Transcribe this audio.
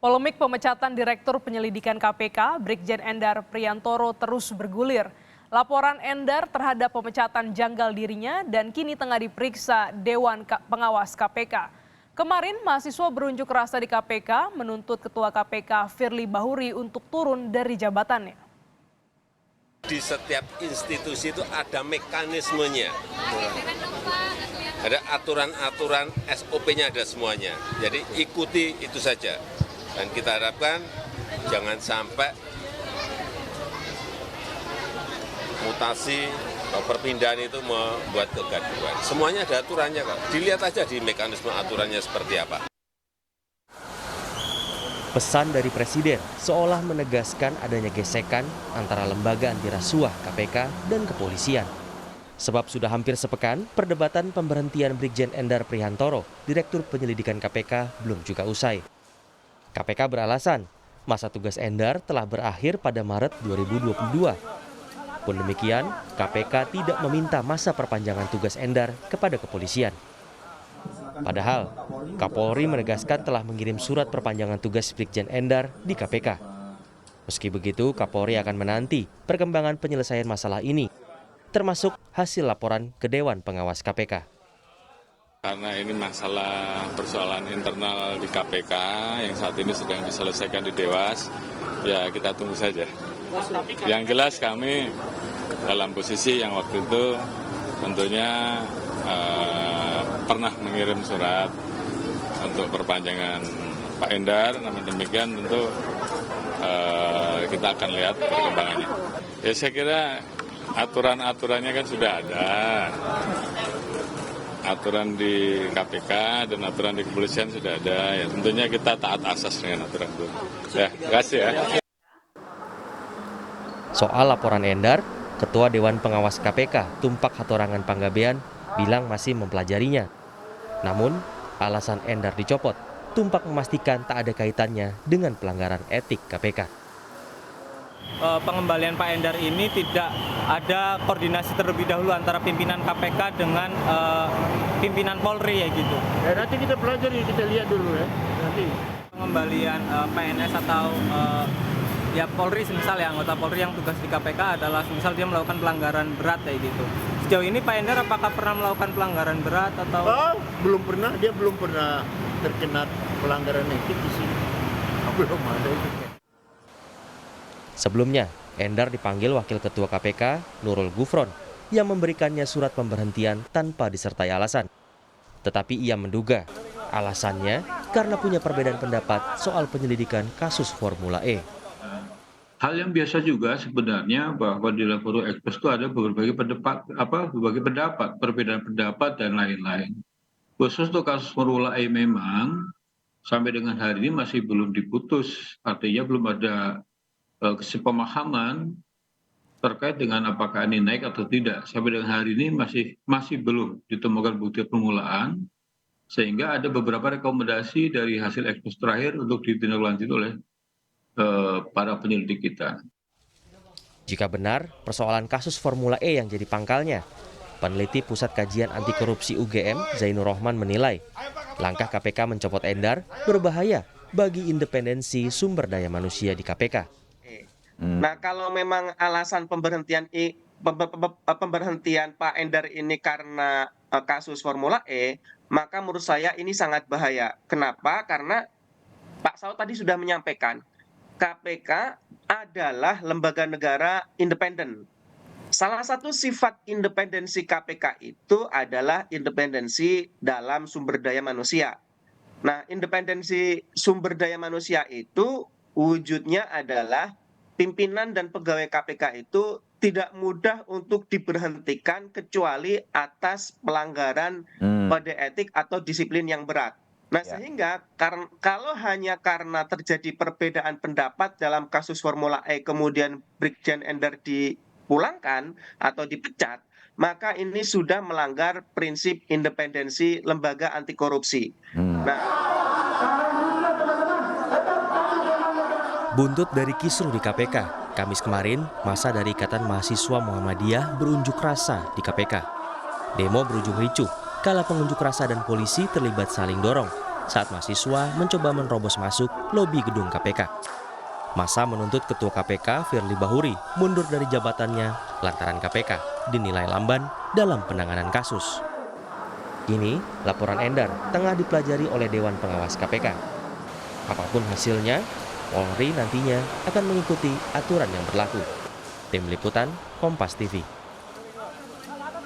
Polemik pemecatan Direktur Penyelidikan KPK, Brigjen Endar Priantoro terus bergulir. Laporan Endar terhadap pemecatan janggal dirinya dan kini tengah diperiksa Dewan Pengawas KPK. Kemarin mahasiswa berunjuk rasa di KPK menuntut Ketua KPK Firly Bahuri untuk turun dari jabatannya. Di setiap institusi itu ada mekanismenya, ada aturan-aturan SOP-nya, ada semuanya. Jadi ikuti itu saja. Dan kita harapkan jangan sampai mutasi atau perpindahan itu membuat kegaduhan. Semuanya ada aturannya kok. Dilihat aja di mekanisme aturannya seperti apa. Pesan dari Presiden seolah menegaskan adanya gesekan antara lembaga anti rasuah KPK dan kepolisian. Sebab sudah hampir sepekan, perdebatan pemberhentian Brigjen Endar Priantoro, Direktur Penyelidikan KPK, belum juga usai. KPK beralasan, masa tugas Endar telah berakhir pada Maret 2022. Pun demikian, KPK tidak meminta masa perpanjangan tugas Endar kepada kepolisian. Padahal, Kapolri menegaskan telah mengirim surat perpanjangan tugas Brigjen Endar di KPK. Meski begitu, Kapolri akan menanti perkembangan penyelesaian masalah ini, termasuk hasil laporan ke Dewan Pengawas KPK. Karena ini masalah persoalan internal di KPK yang saat ini sedang diselesaikan di Dewas, ya kita tunggu saja. Yang jelas kami dalam posisi yang waktu itu tentunya pernah mengirim surat untuk perpanjangan Pak Endar, namun demikian tentu kita akan lihat perkembangannya. Ya saya kira aturan-aturannya kan sudah ada. Aturan di KPK dan aturan di kepolisian sudah ada. Ya tentunya kita taat asas dengan aturan itu. Ya, terima kasih ya. Soal laporan Endar, Ketua Dewan Pengawas KPK, Tumpak Hatorangan Panggabean, bilang masih mempelajarinya. Namun, alasan Endar dicopot, Tumpak memastikan tak ada kaitannya dengan pelanggaran etik KPK. Pengembalian Pak Endar ini tidak ada koordinasi terlebih dahulu antara pimpinan KPK dengan pimpinan Polri ya gitu. Nanti kita pelajari, kita lihat dulu ya. Nanti pengembalian PNS atau ya Polri, misal ya anggota Polri yang tugas di KPK adalah misal dia melakukan pelanggaran berat kayak gitu. Sejauh ini Pak Endar apakah pernah melakukan pelanggaran berat atau? Belum pernah, dia belum pernah terkena pelanggaran etik di sini. Belum ada itu. Sebelumnya, Endar dipanggil Wakil Ketua KPK, Nurul Gufron, yang memberikannya surat pemberhentian tanpa disertai alasan. Tetapi ia menduga alasannya karena punya perbedaan pendapat soal penyelidikan kasus Formula E. Hal yang biasa juga sebenarnya bahwa di dalam forum ekspos itu ada berbagai pendapat, perbedaan pendapat dan lain-lain. Khusus untuk kasus Formula E memang sampai dengan hari ini masih belum diputus, artinya belum ada kesepemahaman terkait dengan apakah ini naik atau tidak. Sampai dengan hari ini masih belum ditemukan bukti permulaan, sehingga ada beberapa rekomendasi dari hasil ekspos terakhir untuk ditindaklanjuti oleh para penyelidik kita. Jika benar persoalan kasus Formula E yang jadi pangkalnya, peneliti Pusat Kajian Anti Korupsi UGM Zainur Rohman menilai langkah KPK mencopot Endar berbahaya bagi independensi sumber daya manusia di KPK. Nah, kalau memang alasan pemberhentian Pak Endar ini karena kasus Formula E, maka menurut saya ini sangat bahaya. Kenapa? Karena Pak Saud tadi sudah menyampaikan, KPK adalah lembaga negara independen. Salah satu sifat independensi KPK itu adalah independensi dalam sumber daya manusia. Nah, independensi sumber daya manusia itu wujudnya adalah pimpinan dan pegawai KPK itu tidak mudah untuk diberhentikan kecuali atas pelanggaran kode etik atau disiplin yang berat. Nah, sehingga kalau hanya karena terjadi perbedaan pendapat dalam kasus Formula E kemudian Brigjen Endar dipulangkan atau dipecat, maka ini sudah melanggar prinsip independensi lembaga anti korupsi. Buntut dari kisruh di KPK, Kamis kemarin, massa dari Ikatan Mahasiswa Muhammadiyah berunjuk rasa di KPK. Demo berujung ricuh kala pengunjuk rasa dan polisi terlibat saling dorong saat mahasiswa mencoba menerobos masuk lobi gedung KPK. Massa menuntut Ketua KPK Firly Bahuri mundur dari jabatannya lantaran KPK dinilai lamban dalam penanganan kasus. Kini, laporan Endar tengah dipelajari oleh Dewan Pengawas KPK. Apapun hasilnya, Polri nantinya akan mengikuti aturan yang berlaku. Tim Liputan, Kompas TV.